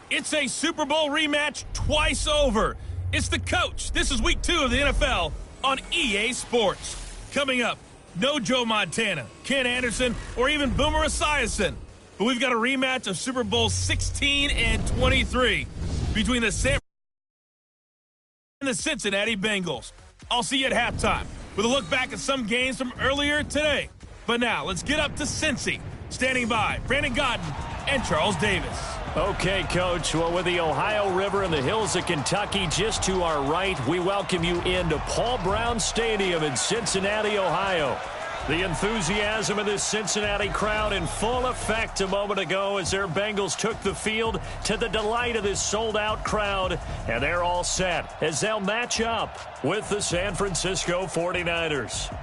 It's a Super Bowl rematch twice over. It's the coach. This is week 2 of the NFL on EA Sports. Coming up, no Joe Montana, Ken Anderson, or even Boomer Esiason. But we've got a rematch of Super Bowl 16 and 23 between the San and the Cincinnati Bengals. I'll see you at halftime with a look back at some games from earlier today. But now, let's get up to Cincy. Standing by, Brandon Godden and Charles Davis. Okay, Coach. Well, with the Ohio River and the hills of Kentucky just to our right, we welcome you into Paul Brown Stadium in Cincinnati, Ohio. The enthusiasm of this Cincinnati crowd in full effect a moment ago as their Bengals took the field to the delight of this sold-out crowd. And they're all set as they'll match up with the San Francisco 49ers.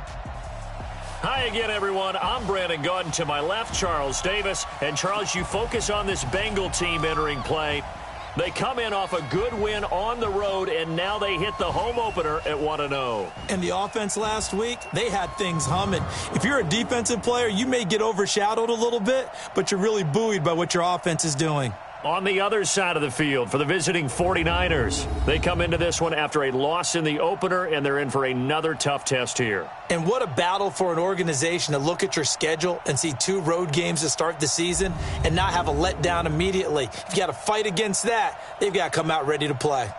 Hi again, everyone. I'm Brandon Godden. To my left, Charles Davis. And, Charles, you focus on this Bengal team entering play. They come in off a good win on the road, and now they hit the home opener at 1-0. And the offense last week, they had things humming. If you're a defensive player, you may get overshadowed a little bit, but you're really buoyed by what your offense is doing. On the other side of the field for the visiting 49ers, they come into this one after a loss in the opener, and they're in for another tough test here. And what a battle for an organization to look at your schedule and see 2 road games to start the season and not have a letdown immediately. If you got to fight against that, they've got to come out ready to play.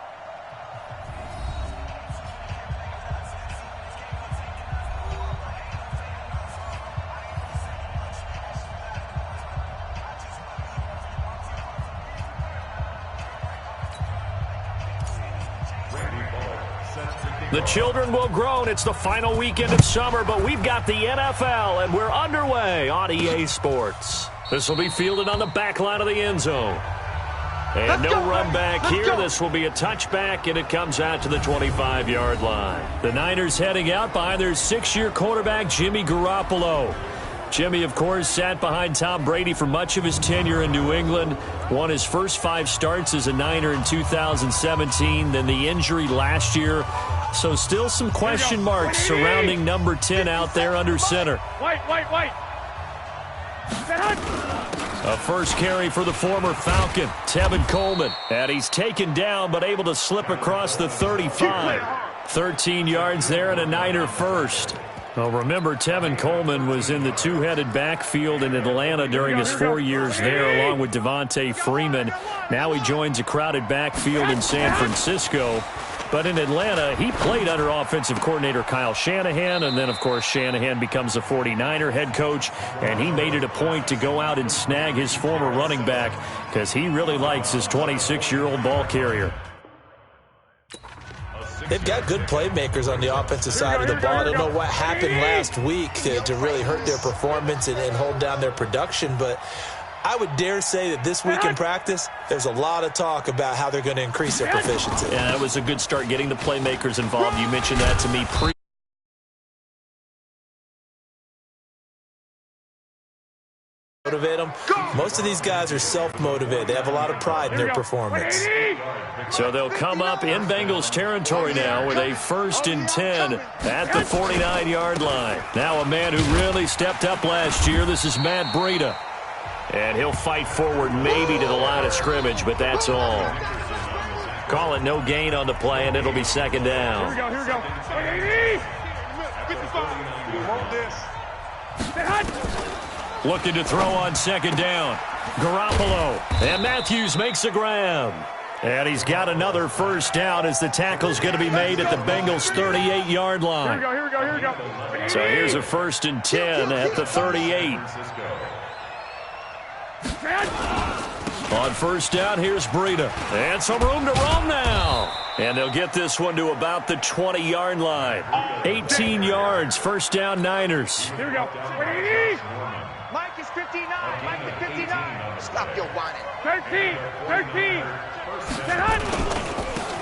The children will groan. It's the final weekend of summer, but we've got the NFL, and we're underway on EA Sports. This will be fielded on the back line of the end zone. And no run back here. This will be a touchback, and it comes out to the 25-yard line. The Niners heading out behind their 6-year quarterback, Jimmy Garoppolo. Jimmy, of course, sat behind Tom Brady for much of his tenure in New England, won his first 5 starts as a Niner in 2017, then the injury last year. So still some question marks surrounding number 10 out there under center. White. A first carry for the former Falcon, Tevin Coleman. And he's taken down but able to slip across the 35. 13 yards there and a Niner first. Well, remember, Tevin Coleman was in the 2-headed backfield in Atlanta during his 4 years there, along with Devontae Freeman. Now he joins a crowded backfield in San Francisco. But in Atlanta, he played under offensive coordinator Kyle Shanahan, and then, of course, Shanahan becomes a 49er head coach, and he made it a point to go out and snag his former running back because he really likes his 26-year-old ball carrier. They've got good playmakers on the offensive side of the ball. I don't know what happened last week to really hurt their performance and hold down their production, but I would dare say that this week in practice, there's a lot of talk about how they're going to increase their proficiency. Yeah, that was a good start getting the playmakers involved. You mentioned that to me motivate them. Most of these guys are self-motivated. They have a lot of pride in their performance. So they'll come up in Bengals territory now with a 1st and 10 at the 49-yard line. Now a man who really stepped up last year. This is Matt Breida. And he'll fight forward maybe to the line of scrimmage, but that's all. Call it no gain on the play, and it'll be 2nd down. Here we go. 55. Looking to throw on 2nd down. Garoppolo. And Matthews makes a grab. And he's got another 1st down as the tackle's going to be made at the Bengals' 38-yard line. Here we go. So here's a 1st and 10 at the 38. On 1st down, here's Breida. And some room to roam now. And they'll get this one to about the 20-yard line. 18 yards, 1st down Niners. Here we go. Mike is 59. Mike is 59. Stop your whining. 13.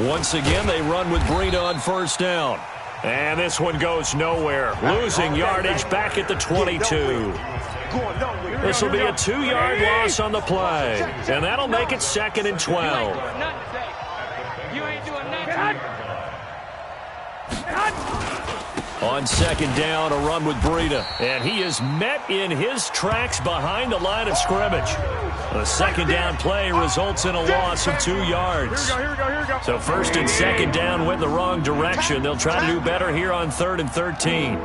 Once again, they run with Breida on 1st down. And this one goes nowhere. Losing yardage back at the 22. This will be a 2-yard loss on the play. And that'll make it 2nd and 12. On 2nd down, a run with Breida. And he is met in his tracks behind the line of scrimmage. The second down play results in a loss of 2 yards. Here we go. So first and second down went the wrong direction. They'll try to do better here on 3rd and 13.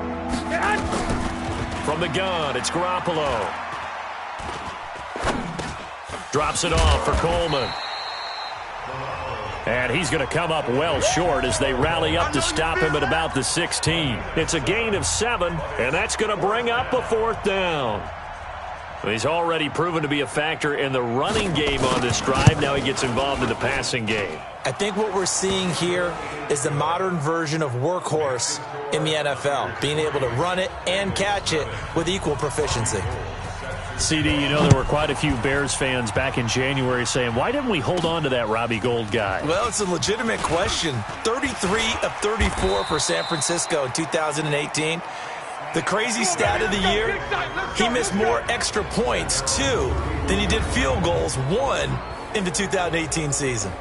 From the gun, it's Garoppolo. Drops it off for Coleman. And he's going to come up well short as they rally up to stop him at about the 16. It's a gain of 7, and that's going to bring up a 4th down. He's already proven to be a factor in the running game on this drive. Now he gets involved in the passing game. I think what we're seeing here is the modern version of workhorse in the NFL, being able to run it and catch it with equal proficiency. CD, you know there were quite a few Bears fans back in January saying, why didn't we hold on to that Robbie Gould guy? Well, it's a legitimate question. 33 of 34 for San Francisco in 2018. The crazy stat of the year, he missed more extra points, 2, than he did field goals, 1, in the 2018 season.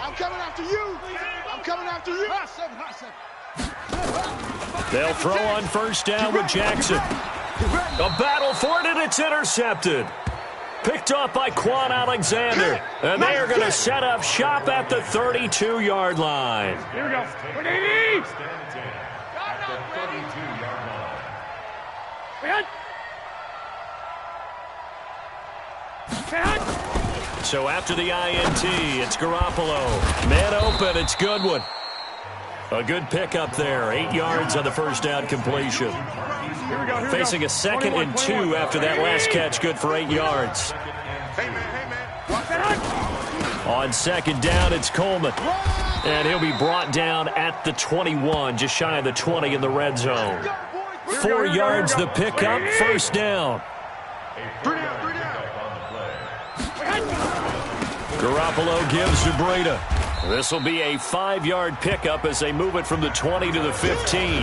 I'm coming after you. They'll throw on first down with Jackson. A battle for it, and it's intercepted. Picked off by Quan Alexander. And they are going to set up shop at the 32-yard line. Here we go. What do you need? So after the INT, it's Garoppolo. Man open, it's Goodwin. A good pickup there. 8 yards on the first down completion. Facing a 2nd and 2 after that last catch, good for 8 yards. On second down, it's Coleman. And he'll be brought down at the 21, just shy of the 20 in the red zone. 4 yards the pickup, first down. Garoppolo gives to Breida. This will be a 5-yard pickup as they move it from the 20 to the 15.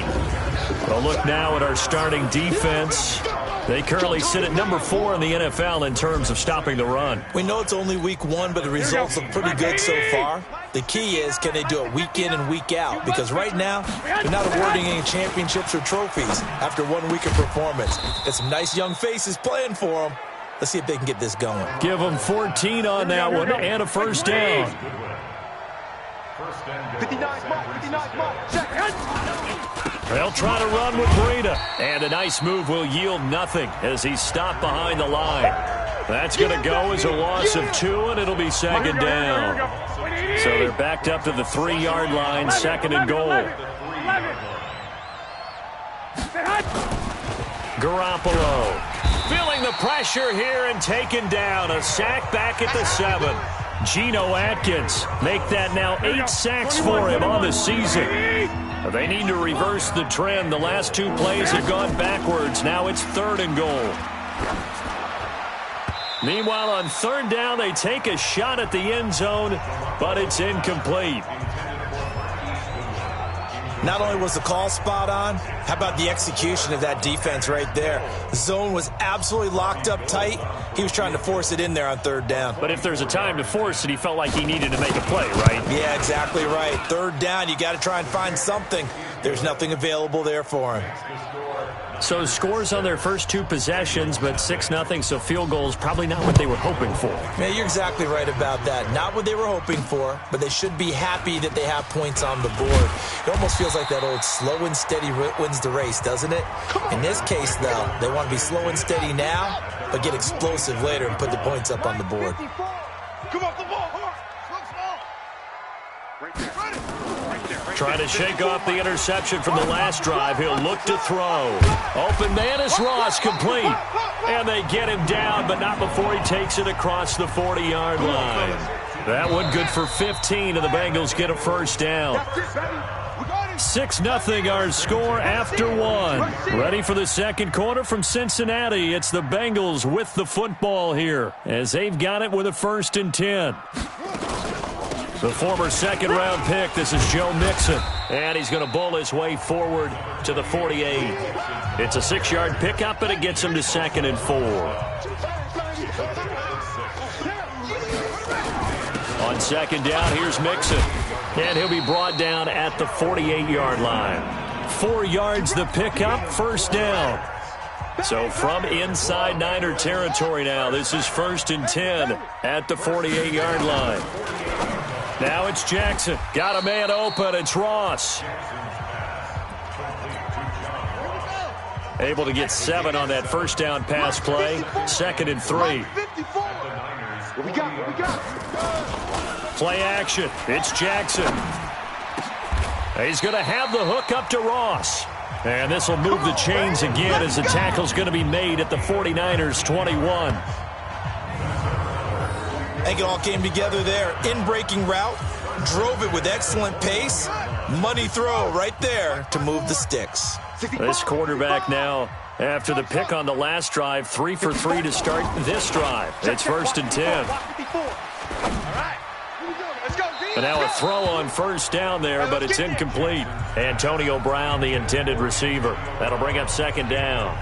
A look now at our starting defense. They currently sit at number 4 in the NFL in terms of stopping the run. We know it's only week 1, but the results look pretty good so far. The key is, can they do it week in and week out? Because right now, they're not awarding any championships or trophies after 1 week of performance. Got some nice young faces playing for them. Let's see if they can get this going. Give them 14 on that one and a first down. 59 mark, check. They'll try to run with Breida. And a nice move will yield nothing as he's stopped behind the line. That's going to go as a loss of 2, and it'll be second down. So they're backed up to the 3-yard line, 2nd and goal. Garoppolo feeling the pressure here and taken down. A sack back at the 7. Geno Atkins make that now 8 sacks for him on the season. They need to reverse the trend. The last 2 plays have gone backwards. Now it's 3rd and goal. Meanwhile, on 3rd down, they take a shot at the end zone, but it's incomplete. Not only was the call spot on, how about the execution of that defense right there? The zone was absolutely locked up tight. He was trying to force it in there on 3rd down. But if there's a time to force it, he felt like he needed to make a play, right? Yeah, exactly right. 3rd down, you got to try and find something. There's nothing available there for him. So scores on their first 2 possessions, but 6-0, so field goals probably not what they were hoping for. Yeah, you're exactly right about that. Not what they were hoping for, but they should be happy that they have points on the board. It almost feels like that old slow and steady wins the race, doesn't it? In this case, though, they want to be slow and steady now, but get explosive later and put the points up on the board. Come off the ball. Right there. Trying to shake off the interception from the last drive. He'll look to throw. Open man is Ross, complete. And they get him down, but not before he takes it across the 40-yard line. That one good for 15, and the Bengals get a first down. 6-0 our score after 1. Ready for the second quarter from Cincinnati. It's the Bengals with the football here as they've got it with a 1st and 10. The former second-round pick, this is Joe Mixon. And he's going to bowl his way forward to the 48. It's a 6-yard pickup, and it gets him to 2nd and 4. On second down, here's Mixon. And he'll be brought down at the 48-yard line. 4 yards the pickup, first down. So from inside Niner territory now, this is 1st and 10 at the 48-yard line. Now it's Jackson. Got a man open. It's Ross. Able to get 7 on that first down pass play. 2nd and 3. What we got? Play action. It's Jackson. He's going to have the hook up to Ross. And this will move the chains again as the tackle's going to be made at the 49ers 21. I think it all came together there. In-breaking route, drove it with excellent pace. Money throw right there to move the sticks. This quarterback now, after the pick on the last drive, 3 for 3 to start this drive. It's 1st and 10. And now a throw on first down there, but it's incomplete. Antonio Brown, the intended receiver. That'll bring up 2nd down.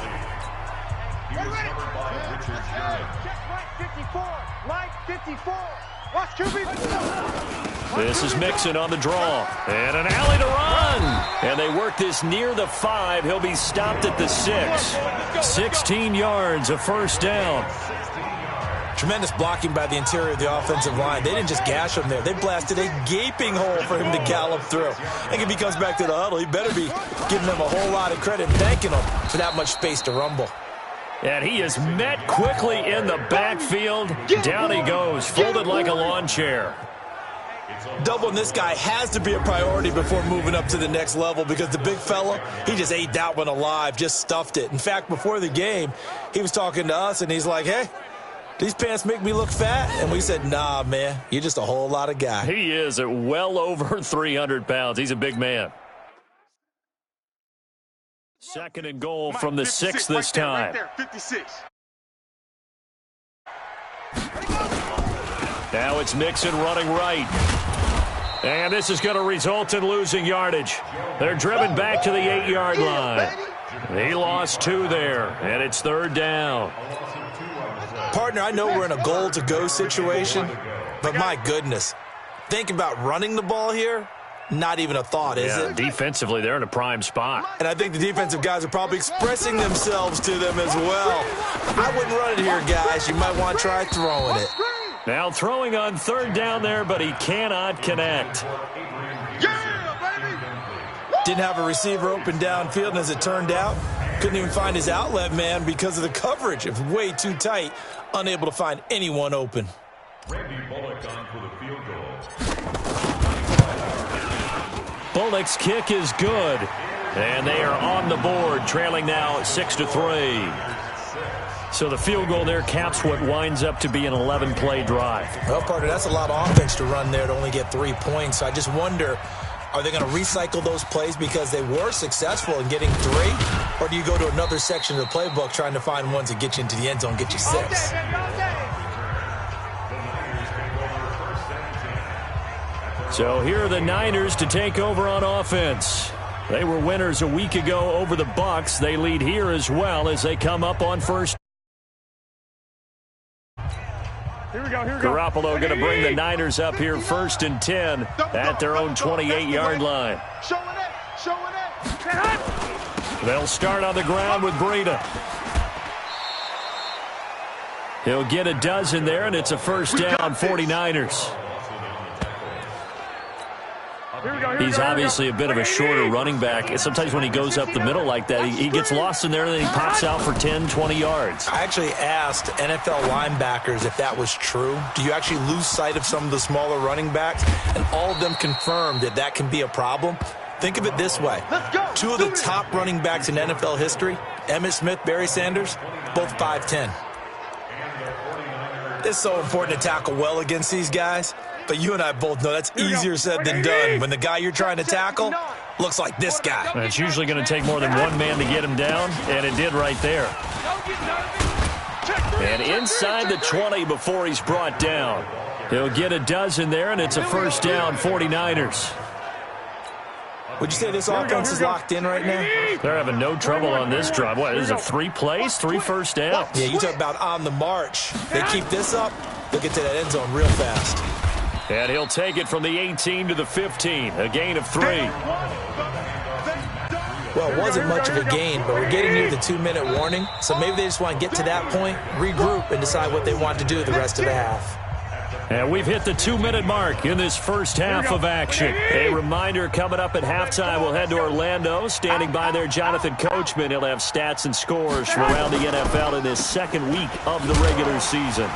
This is Mixon on the draw. And an alley to run. And they work this near the 5. He'll be stopped at the 6. 16 yards, a first down. Tremendous blocking by the interior of the offensive line. They didn't just gash him there. They blasted a gaping hole for him to gallop through. I think if he comes back to the huddle, he better be giving them a whole lot of credit and thanking them for that much space to rumble. And he is met quickly in the backfield. Down he goes, folded like a lawn chair. Doubling this guy has to be a priority before moving up to the next level because the big fella, he just ate that one alive, just stuffed it. In fact, before the game, he was talking to us, and he's like, hey, these pants make me look fat? And we said, nah, man, you're just a whole lot of guy. He is at well over 300 pounds. He's a big man. 2nd and goal from the 6 this time. Right there, 56. Now it's Mixon running right. And this is going to result in losing yardage. They're driven back to the 8-yard line. He lost 2 there, and it's 3rd down. Partner, I know we're in a goal-to-go situation, but my goodness, think about running the ball here. Not even a thought, is it? Defensively, they're in a prime spot. And I think the defensive guys are probably expressing themselves to them as well. I wouldn't run it here, guys. You might want to try throwing it. Now throwing on 3rd down there, but he cannot connect. Didn't have a receiver open downfield, and as it turned out, couldn't even find his outlet man because of the coverage. It was way too tight, unable to find anyone open. Bullock's kick is good, and they are on the board, trailing now 6-3. So the field goal there caps what winds up to be an 11-play drive. Well, partner, that's a lot of offense to run there to only get 3 points. So I just wonder, are they going to recycle those plays because they were successful in getting 3? Or do you go to another section of the playbook trying to find ones that get you into the end zone, get you 6? So here are the Niners to take over on offense. They were winners a week ago over the Bucs. They lead here as well as they come up on first. Here we go. Garoppolo going to bring the Niners up here 1st and 10 at their own 28-yard line. Showing it. They'll start on the ground with Breida. He'll get a dozen there, and it's a first down, 49ers. He's obviously a bit of a shorter running back. Sometimes when he goes up the middle like that, he gets lost in there, and then he pops out for 10, 20 yards. I actually asked NFL linebackers if that was true. Do you actually lose sight of some of the smaller running backs? And all of them confirmed that that can be a problem. Think of it this way. 2 of the top running backs in NFL history, Emmitt Smith, Barry Sanders, both 5'10". It's so important to tackle well against these guys. But you and I both know that's easier said than done when the guy you're trying to tackle looks like this guy. And it's usually going to take more than one man to get him down, and it did right there. And inside the 20 before he's brought down. He'll get a dozen there, and it's a first down, 49ers. Would you say this offense is locked in right now? They're having no trouble on this drive. What, is it 3 plays, 3 first downs? Yeah, you talk about on the march. They keep this up, they'll get to that end zone real fast. And he'll take it from the 18 to the 15, a gain of 3. Well, it wasn't much of a gain, but we're getting near the 2-minute warning, so maybe they just want to get to that point, regroup, and decide what they want to do the rest of the half. And we've hit the 2-minute mark in this first half of action. A reminder, coming up at halftime, we'll head to Orlando. Standing by there, Jonathan Coachman. He'll have stats and scores from around the NFL in this second week of the regular season.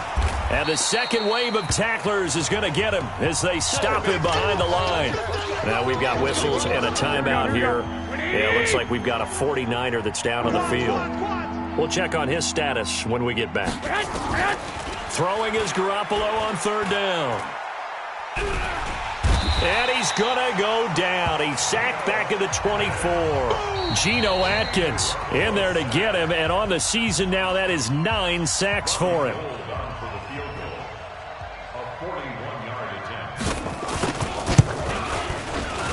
And the second wave of tacklers is going to get him as they stop him behind the line. Now we've got whistles and a timeout here. Yeah, it looks like we've got a 49er that's down on the field. We'll check on his status when we get back. Throwing is Garoppolo on third down. And he's going to go down. He's sacked back at the 24. Geno Atkins in there to get him. And on the season now, that is 9 sacks for him.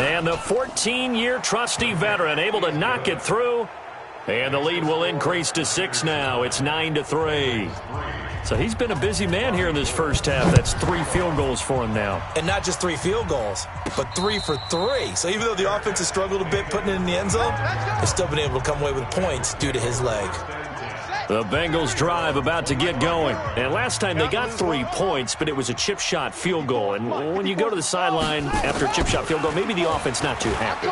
And the 14-year trusty veteran able to knock it through. And the lead will increase to 6 now. It's 9-3. So he's been a busy man here in this first half. That's 3 field goals for him now. And not just 3 field goals, but 3 for 3. So even though the offense has struggled a bit putting it in the end zone, they've still been able to come away with points due to his leg. The Bengals drive about to get going. And last time they got 3 points, but it was a chip shot field goal. And when you go to the sideline after a chip shot field goal, maybe the offense not too happy.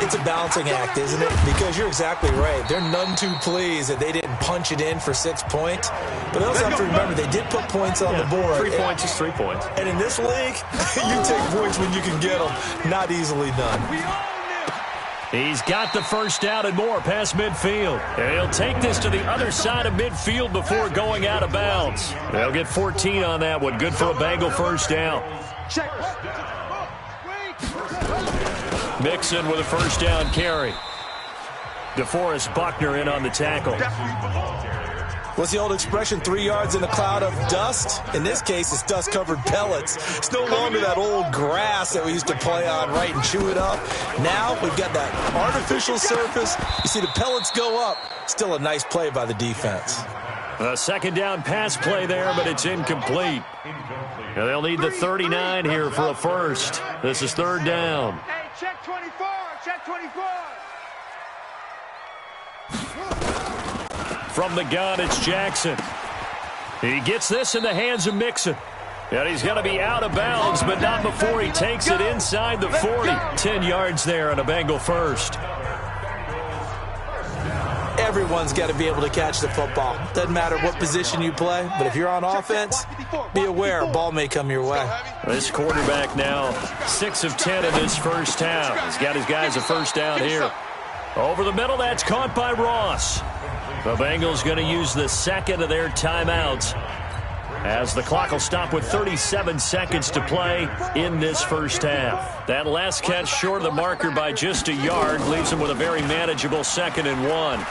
It's a balancing act, isn't it? Because you're exactly right. They're none too pleased that they didn't punch it in for 6 points. But they also have to remember they did put points on the board. 3 points is 3 points. And in this league, you take points when you can get them. Not easily done. He's got the first down and more past midfield. And he'll take this to the other side of midfield before going out of bounds. They'll get 14 on that one. Good for a Bengal first down. Mixon with a first down carry. DeForest Buckner in on the tackle. What's the old expression, 3 yards in a cloud of dust? In this case, it's dust-covered pellets. It's no longer that old grass that we used to play on, right, and chew it up. Now we've got that artificial surface. You see the pellets go up. Still a nice play by the defense. A second down pass play there, but it's incomplete. And they'll need the 39 here for a first. This is third down. Hey, check 24, check 24. From the gun, it's Jackson. He gets this in the hands of Mixon. And he's going to be out of bounds, but not before he takes it inside the 40. 10 yards there on a Bengal first. Everyone's got to be able to catch the football. Doesn't matter what position you play, but if you're on offense, be aware a ball may come your way. This quarterback now 6 of 10 in this first half. He's got his guys a first down here. Over the middle, that's caught by Ross. The Bengals going to use the second of their timeouts as the clock will stop with 37 seconds to play in this first half. That last catch short of the marker by just a yard leaves him with a very manageable 2nd and 1.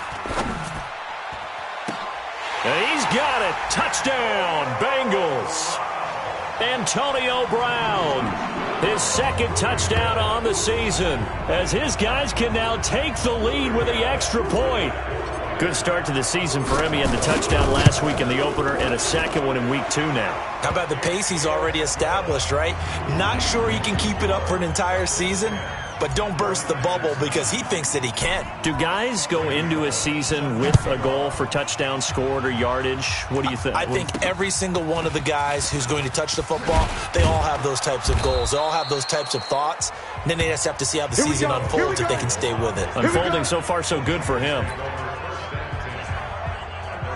And he's got it. Touchdown, Bengals. Antonio Brown, his 2nd touchdown on the season, as his guys can now take the lead with the extra point. Good start to the season for him. He had the touchdown last week in the opener and a second one in week 2 now. How about the pace he's already established, right? Not sure he can keep it up for an entire season, but don't burst the bubble because he thinks that he can. Do guys go into a season with a goal for touchdown scored or yardage? What do you think? I think every single one of the guys who's going to touch the football, they all have those types of goals. They all have those types of thoughts. And then they just have to see how the season unfolds if they can stay with it. Unfolding so far so good for him.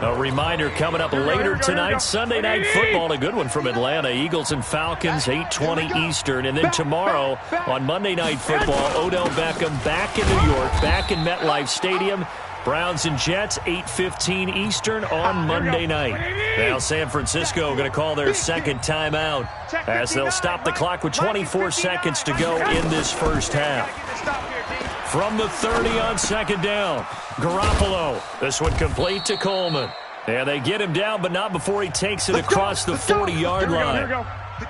A reminder coming up later tonight, Sunday Night Football, a good one from Atlanta. Eagles and Falcons, 8:20 Eastern. And then tomorrow on Monday Night Football, Odell Beckham back in New York, back in MetLife Stadium. Browns and Jets, 8:15 Eastern on Monday night. Now San Francisco going to call their 2nd timeout as they'll stop the clock with 24 seconds to go in this first half. From the 30 on 2nd down, Garoppolo. This one complete to Coleman. And they get him down, but not before he takes it across the 40-yard line.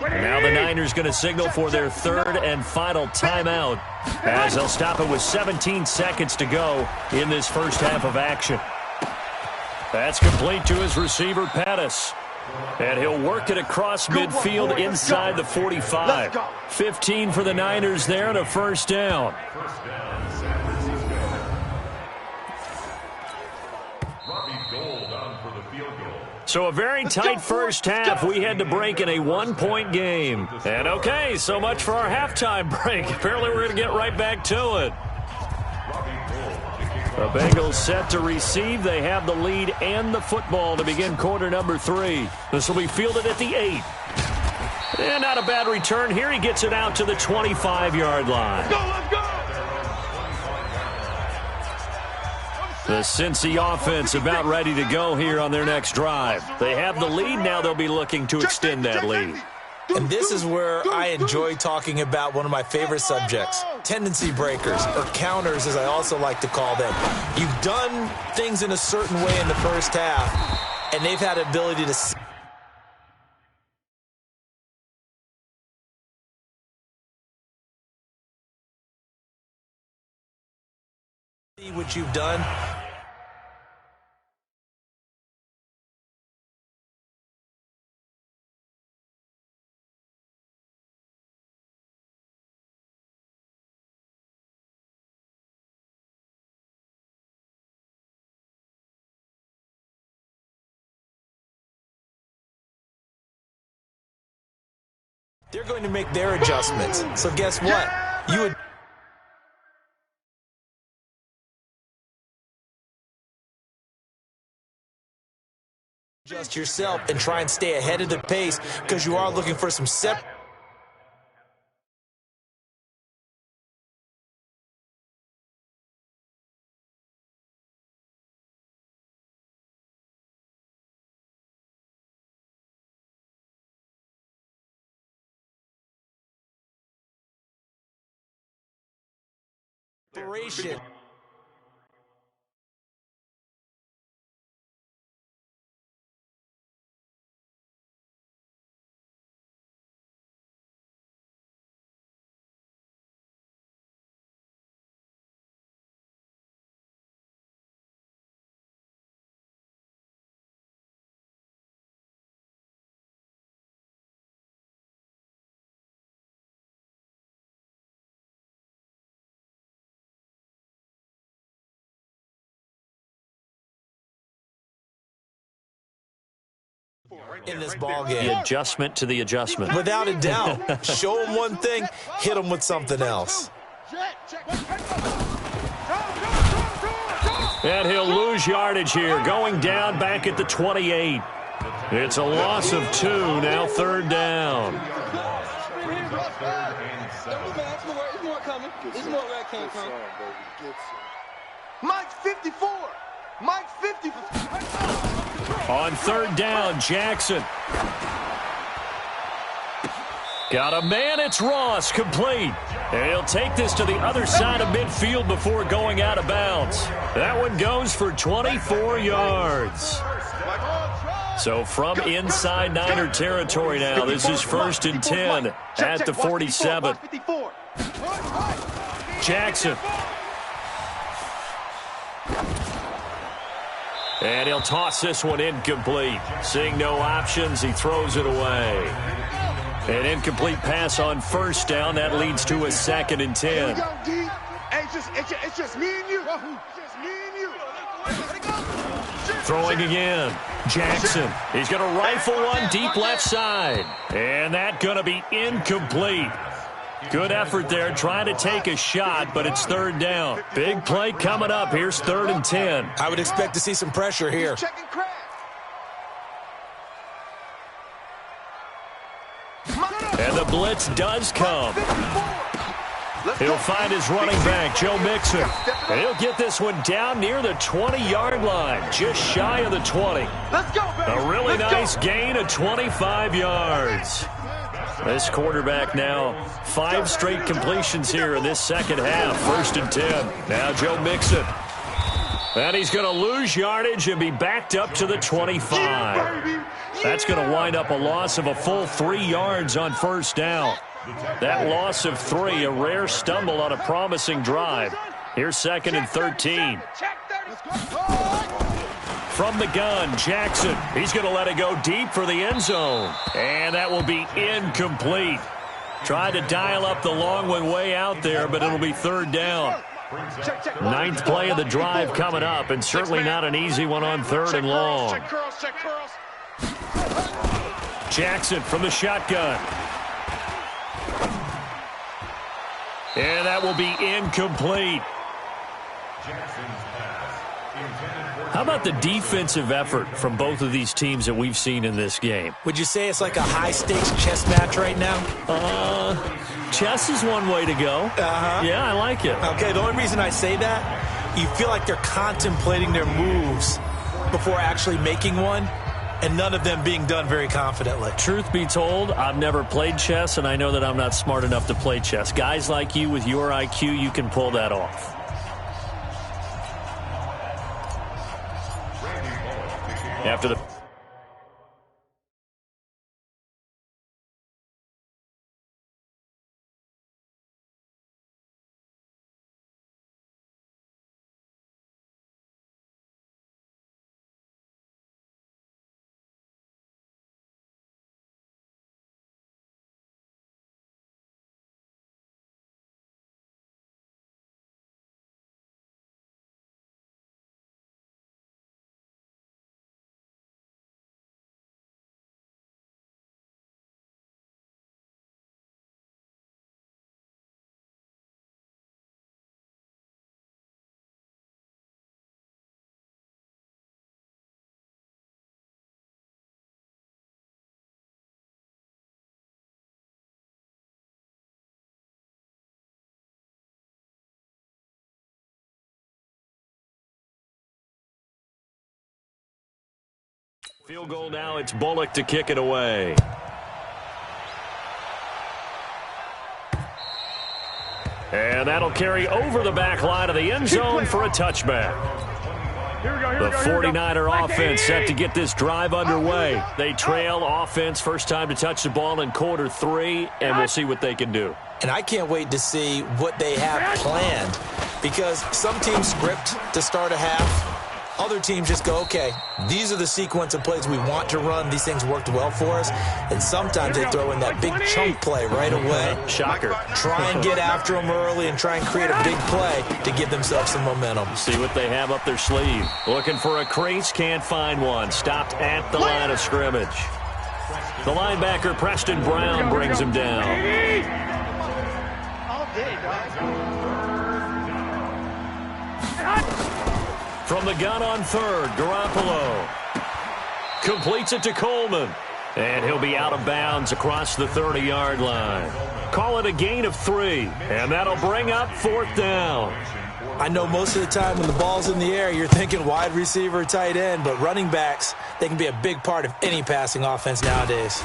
And now the Niners going to signal for their 3rd and final timeout as they'll stop it with 17 seconds to go in this first half of action. That's complete to his receiver, Pettis. And he'll work it across midfield inside the 45. 15 for the Niners there and a first down. So a very tight first half. We had to break in a one-point game. And okay, so much for our halftime break. Apparently we're going to get right back to it. The Bengals set to receive. They have the lead and the football to begin quarter number 3. This will be fielded at the 8. And not a bad return here. He gets it out to the 25-yard line. Let's go! The Cincy offense about ready to go here on their next drive. They have the lead. Now they'll be looking to extend that lead. And this is where I enjoy talking about one of my favorite subjects, tendency breakers, or counters as I also like to call them. You've done things in a certain way in the first half, and they've had the ability to see what you've done. They're going to make their adjustments. So guess what? You would adjust yourself and try and stay ahead of the pace because you are looking for some separation. In this ball game. The adjustment to the adjustment. Without a doubt. Show them one thing, hit them with something else. And he'll lose yardage here, going down back at the 28. It's a loss of 2, now third down. Mike's 54. Mike's 54. On third down, Jackson. Got a man, it's Ross, complete. And he'll take this to the other side of midfield before going out of bounds. That one goes for 24 yards. So from inside Niner territory now, this is 1st and 10 at the 47. Jackson. And he'll toss this one incomplete. Seeing no options, he throws it away. An incomplete pass on first down. That leads to a 2nd and 10. It's just me and you. It's just me and you. Throwing again. Jackson. He's going to rifle one deep left side. And that's going to be incomplete. Good effort there, trying to take a shot, but it's third down. Big play coming up. Here's 3rd and 10. I would expect to see some pressure here. And the blitz does come. He'll find his running back, Joe Mixon. And he'll get this one down near the 20-yard line, just shy of the 20. A really nice gain of 25 yards. This quarterback now 5 straight completions here in this second half. 1st and 10. Now Joe Mixon. And he's going to lose yardage and be backed up to the 25. That's going to wind up a loss of a full 3 yards on first down. That loss of 3, a rare stumble on a promising drive. Here's 2nd and 13. From the gun, Jackson. He's going to let it go deep for the end zone. And that will be incomplete. Tried to dial up the long one way out there, but it'll be third down. Ninth play of the drive coming up, and certainly not an easy one on third and long. Jackson from the shotgun. And that will be incomplete. How about the defensive effort from both of these teams that we've seen in this game? Would you say it's like a high-stakes chess match right now? Chess is one way to go. Yeah, I like it. Okay, the only reason I say that, you feel like they're contemplating their moves before actually making one, and none of them being done very confidently. Truth be told, I've never played chess, and I know that I'm not smart enough to play chess. Guys like you with your IQ, you can pull that off. After the field goal now, it's Bullock to kick it away. And that'll carry over the back line of the end zone for a touchback. The 49er offense set to get this drive underway. They trail offense first time to touch the ball in quarter 3, and we'll see what they can do. And I can't wait to see what they have planned, because some teams script to start a half. Other teams just go, okay, these are the sequence of plays we want to run. These things worked well for us. And sometimes they throw in that big chunk play right away. Shocker. Try and get after them early and try and create a big play to give themselves some momentum. See what they have up their sleeve. Looking for a crease, can't find one. Stopped at the line of scrimmage. The linebacker, Preston Brown, brings him down. All day, dog. From the gun on third, Garoppolo completes it to Coleman. And he'll be out of bounds across the 30-yard line. Call it a gain of 3, and that'll bring up fourth down. I know most of the time when the ball's in the air, you're thinking wide receiver, tight end, but running backs, they can be a big part of any passing offense nowadays.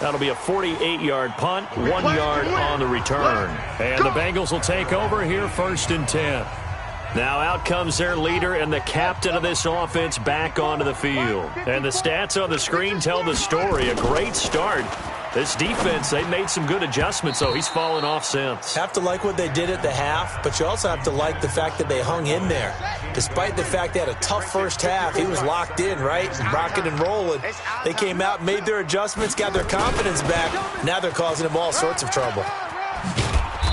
That'll be a 48-yard punt, 1 yard on the return. And the Bengals will take over here first and 10. Now out comes their leader and the captain of this offense back onto the field. And the stats on the screen tell the story. A great start. This defense, they made some good adjustments, though. He's fallen off since. Have to like what they did at the half, but you also have to like the fact that they hung in there. Despite the fact they had a tough first half, he was locked in, right? Rocking and rolling. They came out, made their adjustments, got their confidence back. Now they're causing him all sorts of trouble.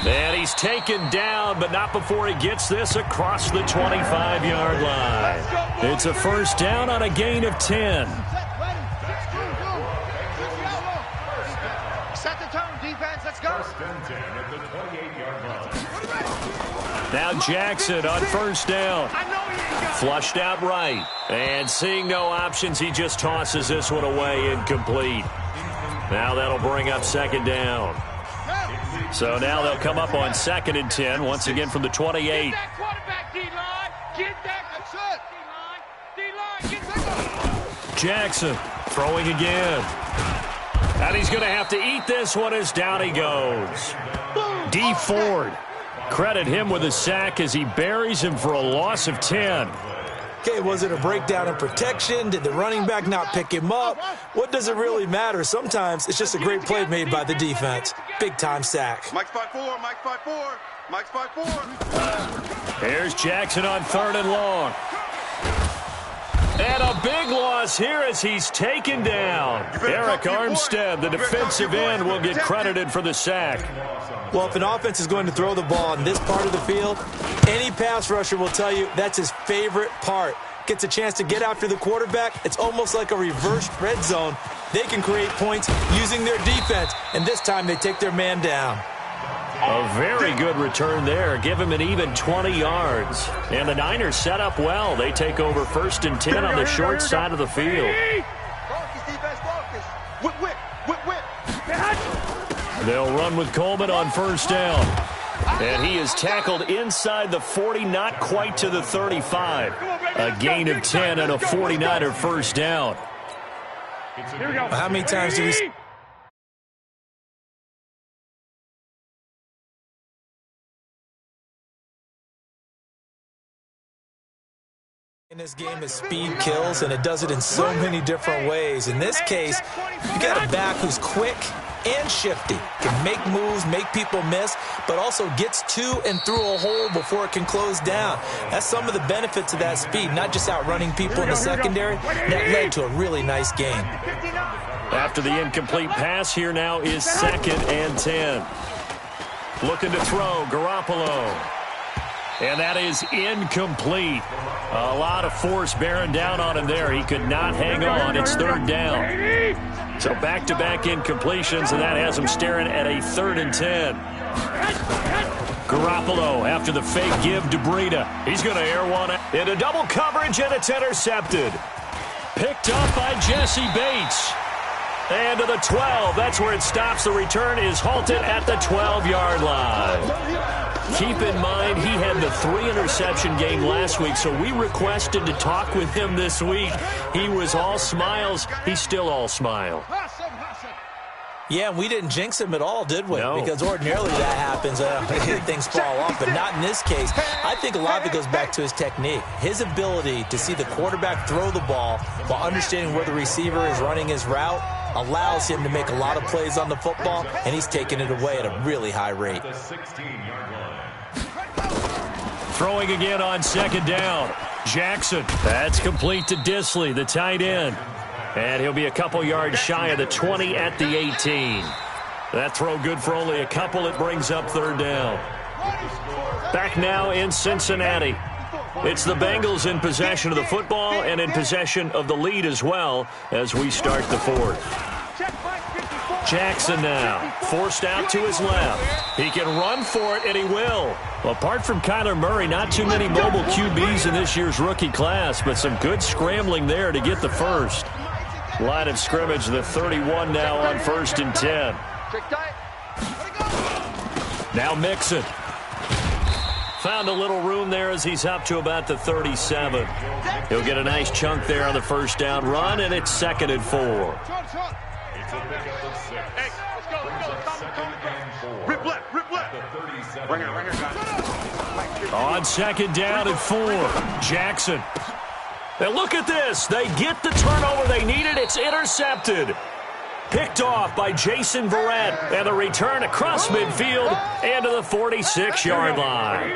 And he's taken down, but not before he gets this across the 25-yard line. It's a first down on a gain of 10. Set the tone, defense. Let's go. Now Jackson on first down. Flushed out right. And seeing no options, he just tosses this one away, incomplete. Now that'll bring up second down. So now they'll come up on second and 10, once again from the 28. Get that quarterback, D-line. Get that. That's it. D-line. Get that. Jackson throwing again. And he's going to have to eat this one as down he goes. D. Ford. Credit him with a sack as he buries him for a loss of 10. Okay, was it a breakdown in protection? Did the running back not pick him up? What does it really matter? Sometimes it's just a great play made by the defense. Big-time sack. Mike's 5-4, Mike's 5-4, Mike's 5-4. Here's Jackson on third and long. And a big loss here as he's taken down. Eric Armstead, the defensive end, will get credited for the sack. Well, if an offense is going to throw the ball in this part of the field, any pass rusher will tell you that's his favorite part. Gets a chance to get after the quarterback. It's almost like a reverse red zone. They can create points using their defense, and this time they take their man down. A very good return there. Give him an even 20 yards. And the Niners set up well. They take over 1st and 10 on the short side of the field. They'll run with Coleman on 1st down. And he is tackled inside the 40, not quite to the 35. A gain of 10 and a 49er 1st down. How many times do we see in this game is speed kills, and it does it in so many different ways. In this case, you got a back who's quick and shifty, can make moves, make people miss, but also gets to and through a hole before it can close down. That's some of the benefits of that speed, not just outrunning people in the secondary. That led to a really nice game. After the incomplete pass, here now is 2nd and 10. Looking to throw, Garoppolo. And that is incomplete. A lot of force bearing down on him there. He could not hang on. It's 3rd down. So back-to-back incompletions, and that has him staring at a 3rd and 10. Garoppolo after the fake give to Breida. He's going to air one into double coverage, and it's intercepted. Picked up by Jesse Bates. And to the 12. That's where it stops. The return is halted at the 12-yard line. Keep in mind, he had the 3-interception game last week, so we requested to talk with him this week. He was all smiles. He's still all smile. Yeah, we didn't jinx him at all, did we? No. Because ordinarily that happens. Things fall off, but not in this case. I think a lot of it goes back to his technique. His ability to see the quarterback throw the ball while understanding where the receiver is running his route allows him to make a lot of plays on the football, and he's taking it away at a really high rate. Throwing again on 2nd down. Jackson. That's complete to Disley, the tight end. And he'll be a couple yards shy of the 20 at the 18. That throw good for only a couple. It brings up 3rd down. Back now in Cincinnati. It's the Bengals in possession of the football and in possession of the lead as well as we start the 4th. Jackson now, forced out to his left. He can run for it, and he will. Well, apart from Kyler Murray, not too many mobile QBs in this year's rookie class, but some good scrambling there to get the first. Line of scrimmage, the 31 now on 1st and 10. Now Mixon. Found a little room there as he's up to about the 37. He'll get a nice chunk there on the 1st down run, and it's 2nd and 4. On 2nd down and 4, Jackson. And look at this. They get the turnover they needed. It's intercepted. Picked off by Jason Verrett. And the return across midfield and to the 46-yard line.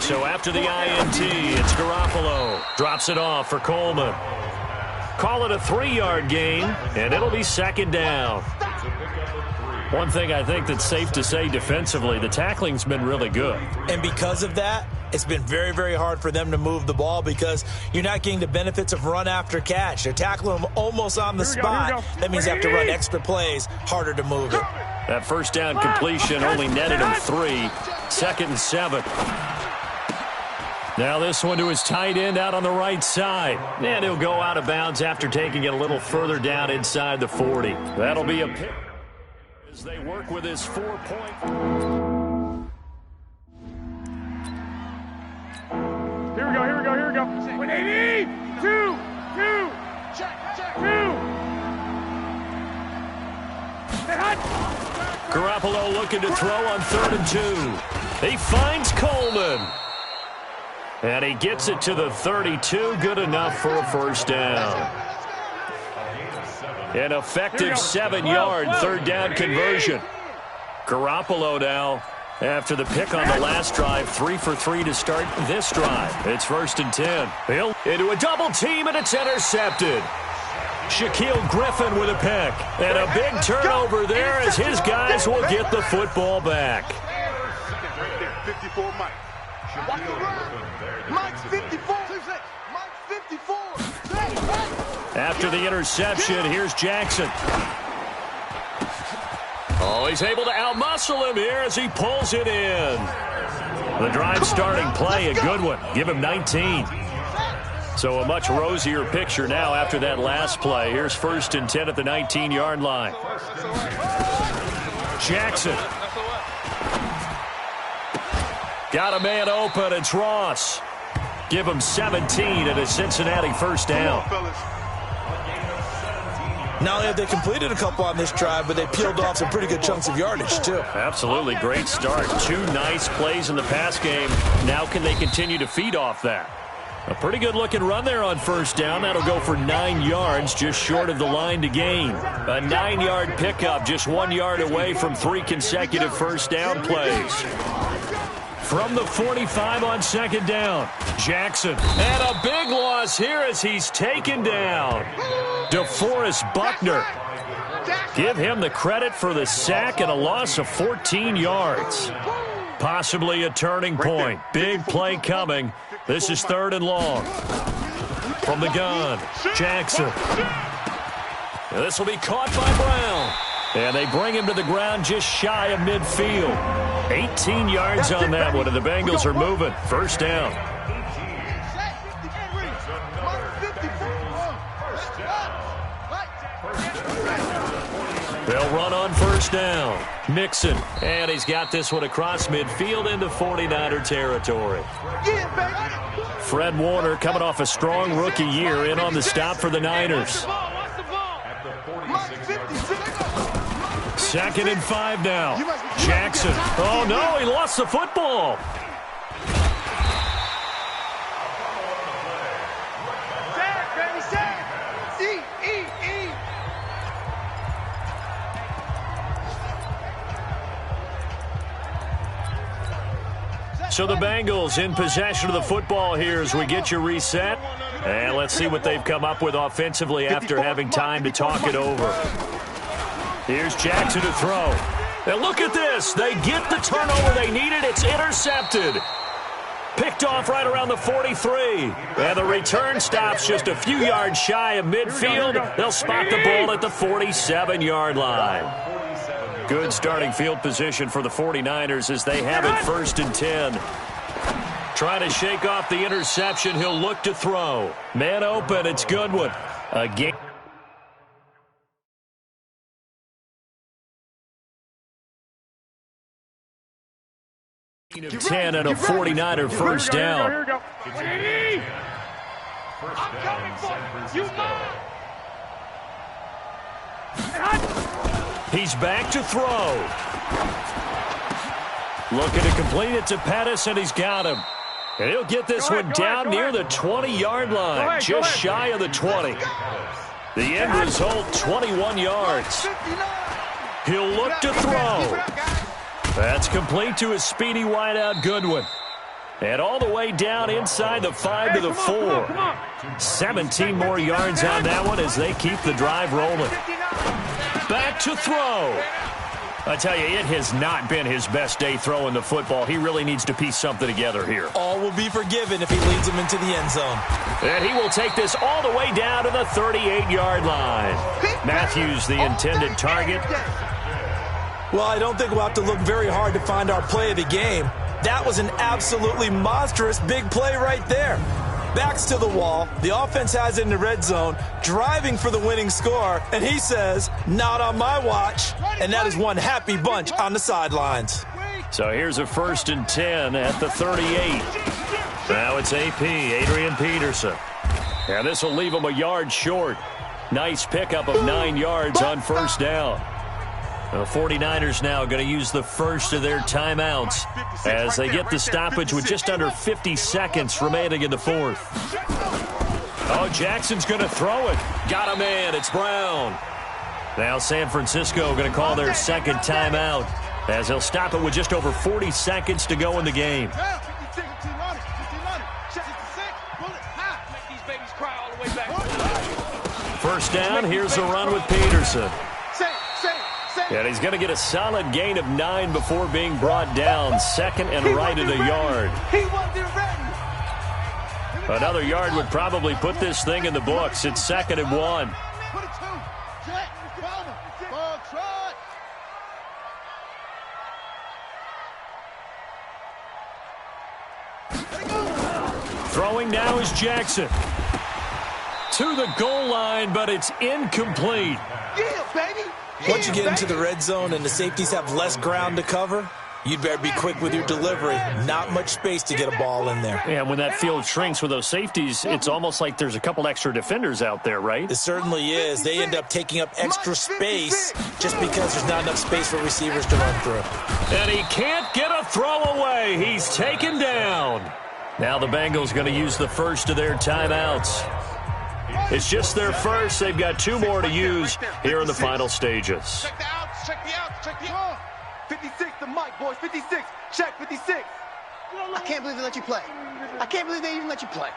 So after the INT, it's Garoppolo. Drops it off for Coleman. Call it a 3-yard gain, and it'll be 2nd down. One thing I think that's safe to say defensively, the tackling's been really good. And because of that, it's been very, very hard for them to move the ball because you're not getting the benefits of run after catch. They're tackling them almost on the spot. That means they have to run extra plays, harder to move it. That 1st down completion only netted him 3. 2nd and 7. Now this one to his tight end out on the right side. And he'll go out of bounds after taking it a little further down inside the 40. That'll be a pick as they work with his 4-point. Here we go. 180, 2, check. 2. Garoppolo looking to throw on 3rd and 2. He finds Coleman. And he gets it to the 32. Good enough for a 1st down. An effective 7-yard 3rd down conversion. Garoppolo now After the pick on the last drive, 3 for 3 to start this drive. It's 1st and 10. Hill into a double team, and it's intercepted. Shaquille Griffin with a pick. And a big turnover there as his guys will get the football back. 54 Mike. Mike's 54. Mike's 54. After the interception, here's Jackson. Oh, he's able to outmuscle him here as he pulls it in. The drive starting play, a good one. Give him 19. So a much rosier picture now after that last play. Here's 1st and 10 at the 19-yard line. Jackson. Got a man open. It's Ross. Give him 17 at a Cincinnati first down. Not only have they completed a couple on this drive, but they peeled off some pretty good chunks of yardage, too. Absolutely. Great start. 2 nice plays in the pass game. Now can they continue to feed off that? A pretty good-looking run there on first down. That'll go for 9 yards, just short of the line to gain. A 9-yard pickup, just 1 yard away from 3 consecutive first down plays. From the 45 on second down, Jackson. And a big loss here as he's taken down. DeForest Buckner. Give him the credit for the sack and a loss of 14 yards. Possibly a turning point. Big play coming. This is 3rd and long. From the gun, Jackson. This will be caught by Brown. And they bring him to the ground just shy of midfield. 18 yards on that one, and the Bengals are moving. First down. They'll run on first down. Mixon. And he's got this one across midfield into 49er territory. Fred Warner coming off a strong rookie year in on the stop for the Niners. 2nd and 5 now. Jackson. Oh, no, he lost the football. So the Bengals in possession of the football here as we get you reset. And let's see what they've come up with offensively after having time to talk it over. Here's Jackson to throw. And look at this. They get the turnover they needed. It's intercepted. Picked off right around the 43. And the return stops just a few yards shy of midfield. They'll spot the ball at the 47-yard line. Good starting field position for the 49ers as they have it 1st and 10. Trying to shake off the interception. He'll look to throw. Man open. It's Goodwin. Again. 10 and a 49er first down. Here we go. I'm coming for you. He's back to throw. Looking to complete it to Pettis, and he's got him. And he'll get this one down near the 20-yard line, just shy of the 20. The end result, 21 yards. He'll look to throw. That's complete to his speedy wideout, Goodwin. And all the way down inside the 5 to the 4. 17 more yards on that one as they keep the drive rolling. Back to throw. I tell you, it has not been his best day throwing the football. He really needs to piece something together here. All will be forgiven if he leads them into the end zone. And he will take this all the way down to the 38-yard line. Matthews, the intended target. Well, I don't think we'll have to look very hard to find our play of the game. That was an absolutely monstrous big play right there. Backs to the wall. The offense has it in the red zone, driving for the winning score. And he says, not on my watch. And that is one happy bunch on the sidelines. So here's a 1st and 10 at the 38. Now it's AP, Adrian Peterson. And this will leave him a yard short. Nice pickup of 9 yards on first down. The 49ers now going to use the first of their timeouts as they get the stoppage with just under 50 seconds remaining in the fourth. Oh, Jackson's going to throw it. Got a man. It's Brown. Now San Francisco going to call their second timeout. as he'll stop it with just over 40 seconds to go in the game. First down, here's a run with Peterson. And he's going to get a solid gain of 9 before being brought down. Second and right at a yard. Another yard would probably put this thing in the books. It's 2nd and 1. Throwing now is Jackson. To the goal line, but it's incomplete. Yeah, baby. Once you get into the red zone and the safeties have less ground to cover, you'd better be quick with your delivery. Not much space to get a ball in there. And when that field shrinks with those safeties, it's almost like there's a couple extra defenders out there, right? It certainly is. They end up taking up extra space just because there's not enough space for receivers to run through. And he can't get a throw away. He's taken down. Now the Bengals going to use the first of their timeouts. It's just their first. They've got 2 more to use here in the final stages. Check the outs, check the outs, check the outs. 56 the mic, boys. 56. Check 56. I can't believe they let you play. I can't believe they even let you play.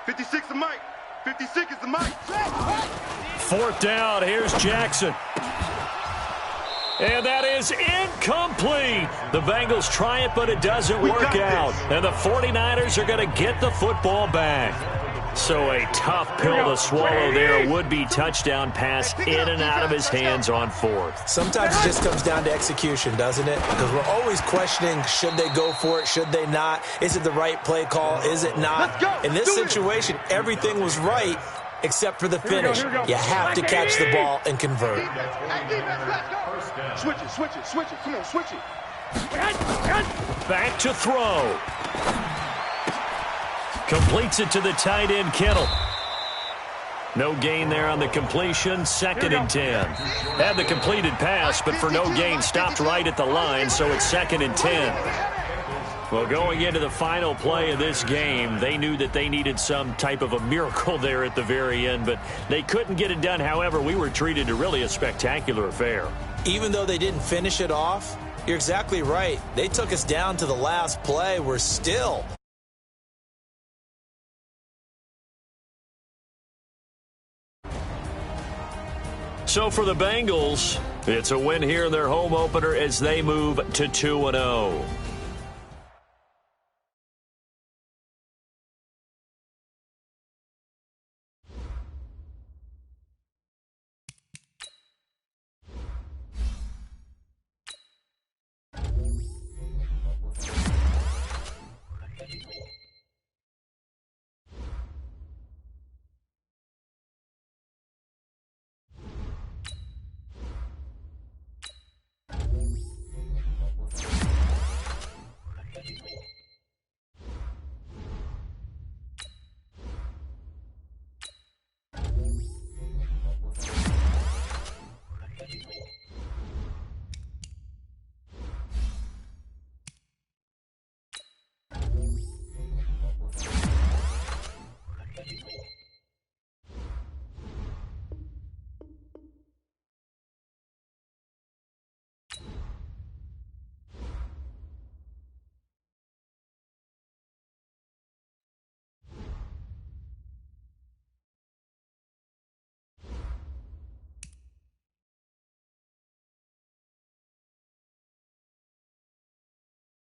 56 the mic. 56 is the mic. 4th down. Here's Jackson. And that is incomplete. The Bengals try it, but it doesn't work out. And the 49ers are going to get the football back. So a tough pill to swallow there. Would-be touchdown pass in and out of his hands on 4th. Sometimes it just comes down to execution, doesn't it? Because we're always questioning, should they go for it, should they not? Is it the right play call, is it not? In this situation, everything was right except for the finish. You have to catch the ball and convert. Switch it, switch it, switch it. Come on, switch it. Back to throw. Completes it to the tight end, Kittle. No gain there on the completion. 2nd and 10. Had the completed pass, but for no gain, stopped right at the line, so it's 2nd and 10. Well, going into the final play of this game, they knew that they needed some type of a miracle there at the very end, but they couldn't get it done. However, we were treated to really a spectacular affair. Even though they didn't finish it off, you're exactly right. They took us down to the last play. We're still... So for the Bengals, it's a win here in their home opener as they move to 2-0.